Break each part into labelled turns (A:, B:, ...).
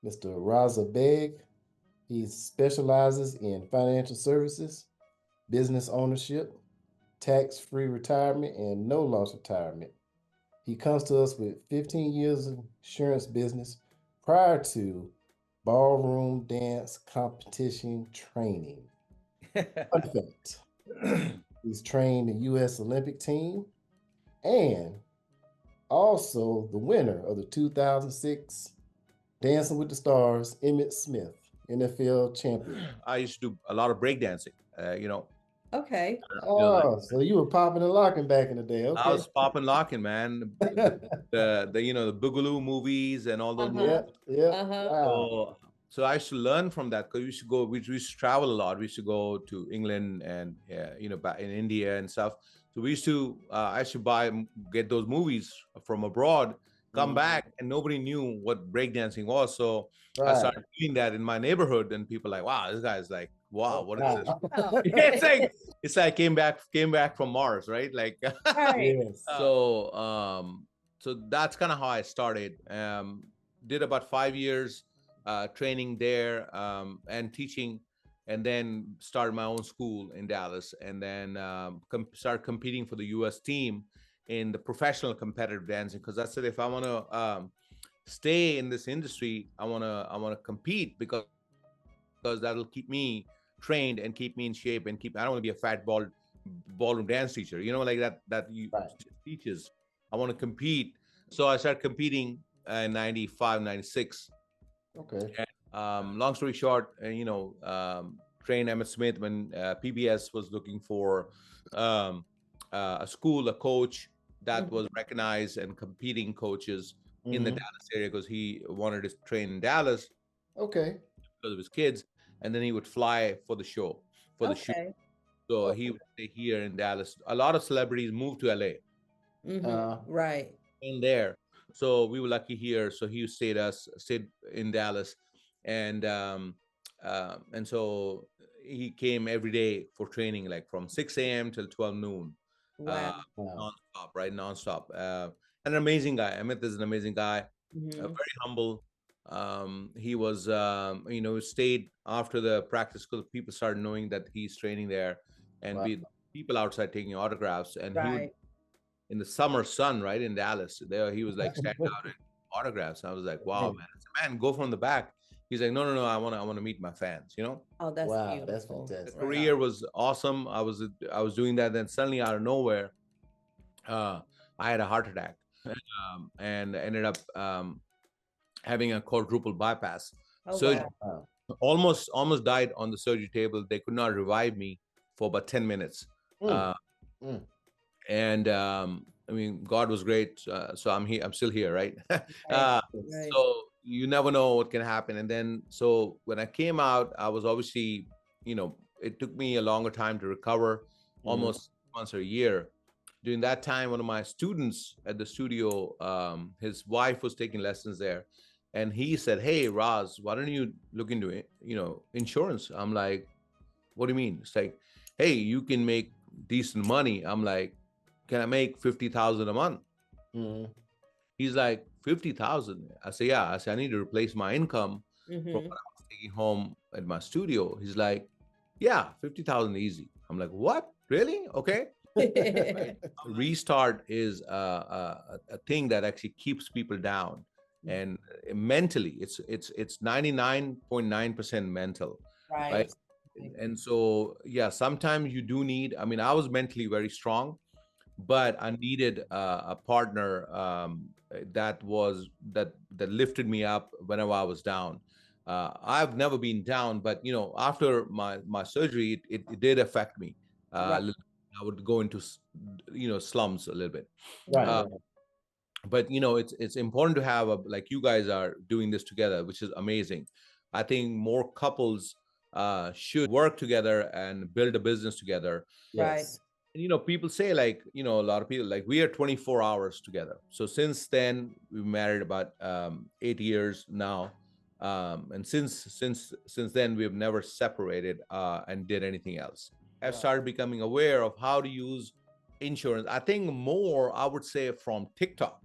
A: Mr. Raza Begg. He specializes in financial services, business ownership, tax-free retirement, and no loss retirement. He comes to us with 15 years of insurance business prior to ballroom dance competition training. Fun fact, he's trained the U.S. Olympic team and also the winner of the 2006 Dancing with the Stars, Emmitt Smith, NFL champion.
B: I used to do a lot of breakdancing. You know,
C: Okay.
B: like
A: Oh, so you were popping and locking back in the day.
B: I
A: Okay.
B: was popping locking, man. The Boogaloo movies and all those movies.
C: Uh-huh.
A: Yeah.
C: Uh-huh.
A: Wow.
B: So I used to learn from that because we used to travel a lot. We used to go to England and back in India and stuff. So I used to get those movies from abroad, come back, and nobody knew what breakdancing was. So I
A: Right.
B: started doing that in my neighborhood, and people like, wow, this guy's like, wow, what is this?
C: Oh,
B: It's like came back from Mars, right? Like
C: right.
A: Yes.
B: so that's kind of how I started. Did about 5 years training there and teaching, and then started my own school in Dallas, and then started competing for the U.S. team in the professional competitive dancing. Because I said if I want to stay in this industry, I want to compete because that'll keep me trained and keep me in shape and keep. I don't want to be a fat ballroom dance teacher, like that you
A: Right.
B: teaches. I want to compete. So I started competing in 95, 96.
A: Okay.
B: Long story short, trained Emmitt Smith when PBS was looking for um, a school, a coach that was recognized and competing coaches in the Dallas area because he wanted to train in Dallas
A: Okay.
B: because of his kids, and then he would fly for the show, for the shoot.
C: Okay.
B: So he would stay here in Dallas. A lot of celebrities moved to LA
C: Right.
B: in there. So we were lucky here. So he stayed in Dallas, and so he came every day for training, like from 6 a.m. till 12 noon, uh,
C: Wow.
A: Wow.
B: nonstop, right, nonstop. An amazing guy. Emmitt is an amazing guy, very humble. He was, stayed after the practice because people started knowing that he's training there, and
A: Wow.
B: people outside taking autographs, and he would
C: Right.
B: in the summer sun, right in Dallas. There he was like standing out in autographs. I was like, wow, man. I said, man, go from the back. He's like, no, no, no. I want to meet my fans.
C: Oh, that's
A: Wow, that's
C: beautiful.
B: The
A: fantastic.
B: career was awesome. I was doing that. Then suddenly out of nowhere, uh, I had a heart attack and ended up having a quadruple bypass
C: Oh,
B: surgery.
C: wow.
A: Wow.
B: Almost died on the surgery table. They could not revive me for about 10 minutes.
A: Mm.
B: Uh,
A: Mm.
B: and I mean, God was great. So I'm here. I'm still here, right?
C: Right.
B: uh,
C: Right.
B: so you never know what can happen. And then, so when I came out, I was obviously, it took me a longer time to recover, almost months or a year. During that time, one of my students at the studio, his wife was taking lessons there, and he said, "Hey, Raz, why don't you look into it? Insurance?" I'm like, "What do you mean?" It's like, "Hey, you can make decent money." I'm like, "Can I make 50,000 a month?"
A: Mm.
B: He's like, 50,000. I say, "Yeah." I say, "I need to replace my income from what I was taking home at my studio." He's like, "Yeah, 50,000 easy." I'm like, "What? Really? Okay." Restart is a thing that actually keeps people down, and mentally, it's 99.9% mental, right?
C: Right.
B: And so, yeah, sometimes you do need. I mean, I was mentally very strong, but I needed a partner that lifted me up whenever I was down. I've never been down, but after my surgery, it did affect me.
C: Right.
B: I would go into slums a little bit.
A: Right.
B: Uh,
A: Right.
B: but it's important to have like you guys are doing this together, which is amazing. I think more couples should work together and build a business together.
C: Right.
A: Yes.
B: And people say, like, a lot of people, like, we are 24 hours together. So since then, we've married about 8 years now. And since then, we've never separated and did anything else. I've started becoming aware of how to use insurance. I think more, I would say, from TikTok.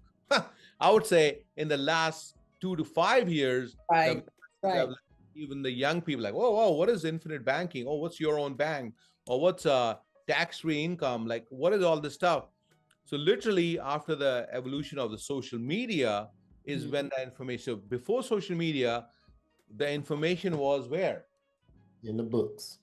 B: I would say in the last 2 to 5 years,
C: Right. Right.
B: even the young people like, whoa, what is infinite banking? Oh, what's your own bank? Or what's tax-free income? Like, what is all this stuff? So literally after the evolution of the social media is when the information, so before social media, the information was where?
A: In the books.